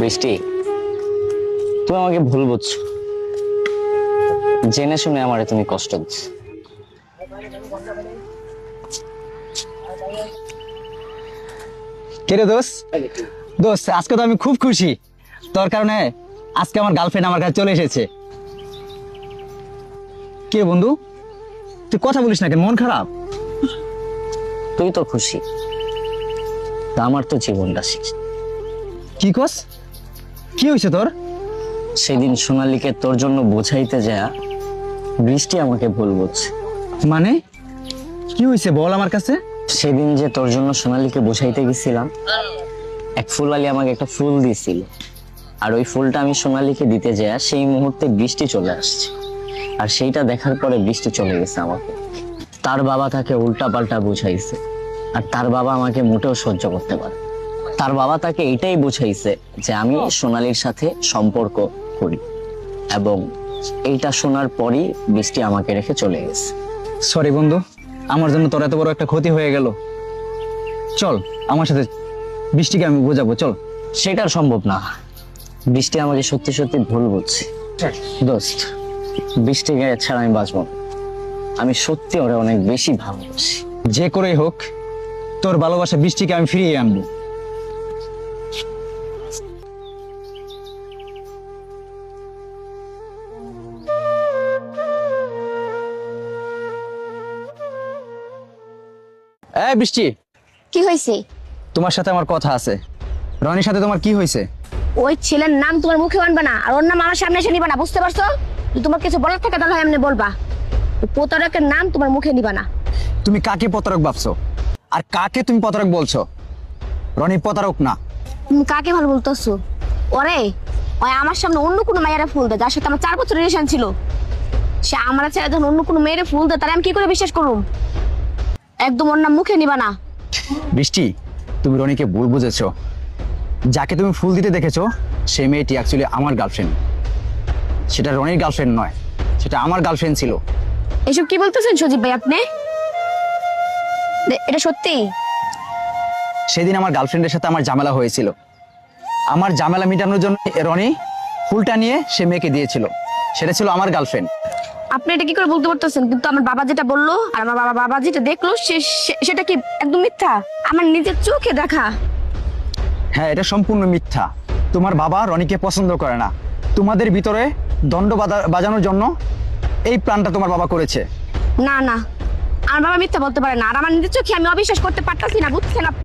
বৃষ্টি, তুমি আমাকে ভুল বুঝছো। জেনে শুনে আমারে তুমি কষ্ট দিচ্ছ। কেরে দোস্ত, দোস্ত আজকে তো আমি খুব খুশি। তোর কারণে আজকে আমার গার্লফ্রেন্ড আমার কাছে চলে এসেছে। কে বন্ধু, তুই কথা বলিস না কেন? মন খারাপ? তুই তো খুশি, তা আমার তো জীবনটা শেষ। কি কস? কি হয়েছে তোর? সেদিন সোনালীকে তোর জন্য বোঝাইতে যায় বৃষ্টি আমাকে ভুল বুঝছে। মানে কি হয়েছে বল আমার কাছে। সেদিন যে তোর জন্য সোনালীকে বোঝাইতে গেছিলাম, এক ফুলওয়ালি আমাকে একটা ফুল দিয়েছিল, আর ওই ফুলটা আমি সোনালীকে দিতে যায় সেই মুহূর্তে বৃষ্টি চলে আসছে। আর সেইটা দেখার পরে বৃষ্টি চলে গেছে আমাকে। তার বাবা তাকে উল্টা পাল্টা বুঝাইছে, আর তার বাবা আমাকে মোটেও সহ্য করতে পারে। তার বাবা তাকে এটাই বুঝাইছে যে আমি সোনালীর সাথে সম্পর্ক করি, এবং এইটা শোনার পরই বৃষ্টি আমাকে রেখে চলে গেছে। সরি বন্ধু, আমার জন্য তোর এত বড় একটা ক্ষতি হয়ে গেল। চল আমার সাথে বৃষ্টিকে আমি বোঝাবো, চল। সেটা আর সম্ভব না, বৃষ্টি আমাকে সত্যি সত্যি ভুল বুঝছে। দোস্ত, বৃষ্টিকে ছাড়া আমি বাঁচবো না। আমি সত্যি ওরে অনেক বেশি ভালোবাসি। যে করেই হোক তোর ভালোবাসা বৃষ্টিকে আমি ফিরিয়ে আনবো। এই বৃষ্টি, কি হয়েছে? তোমার সাথে আমার কথা আছে। রনির সাথে তোমার কি হয়েছে? ওই ছেলের নাম তোমার মুখে আনবে না, আর ওর নাম আমার সামনে এসে নিবা না, বুঝতে পারছো? যদি তোমার কিছু বলার থাকে তাহলে এমনি বলবা। ওই প্রতারকের নাম তোমার মুখে নিবা না। তুমি কাকে প্রতারক ভাবছো, আর কাকে তুমি প্রতারক বলছো? রনি প্রতারক না। তুমি কাকে ভালো বলতেছো? ওরে, ওই আমার সামনে অন্য কোনো মায়েরা ফুল দেয়, যার সাথে আমার 4 বছর রিলেশন ছিল। সে আমার ছেলে যখন অন্য কোনো মেয়েরে ফুল দেয়, তারা আমি কি করে বিশ্বাস করুম? একদম ওর নাম মুখে নিবা না। বৃষ্টি, তুমি রনিকে ভুল বুঝেছো। যাকে তুমি ফুল দিতে দেখেছো সেই মেয়েটি অ্যাকচুয়ালি আমার গার্লফ্রেন্ড। সেটা রনির গার্লফ্রেন্ড নয়, সেটা আমার গার্লফ্রেন্ড ছিল। এসব কি বলতেছেন সজীব ভাই আপনি? এটা সত্যি? সেদিন আমার গার্লফ্রেন্ডের সাথে আমার ঝামেলা হয়েছিল। আমার ঝামেলা মেটানোর জন্য রনি ফুলটা নিয়ে সে মেয়েকে দিয়েছিল। সেটা ছিল আমার গার্লফ্রেন্ড। আপনি এটা কি করে বলতে পারতেছেন? কিন্তু আমার বাবা যেটা বললো আর আমার বাবা যেটা দেখলো সেটা কি একদম মিথ্যা? আমার নিজের চোখে দেখা। হ্যাঁ, এটা সম্পূর্ণ মিথ্যা। তোমার বাবা রনিকে পছন্দ করে না। তোমাদের ভিতরে দণ্ড বাজানোর জন্য এই প্ল্যানটা তোমার বাবা করেছে। না না, আমার বাবা মিথ্যা বলতে পারে না, আর আমার নিজের চোখে আমি অবিশ্বাস করতে পারতাছি না, বুঝছেন?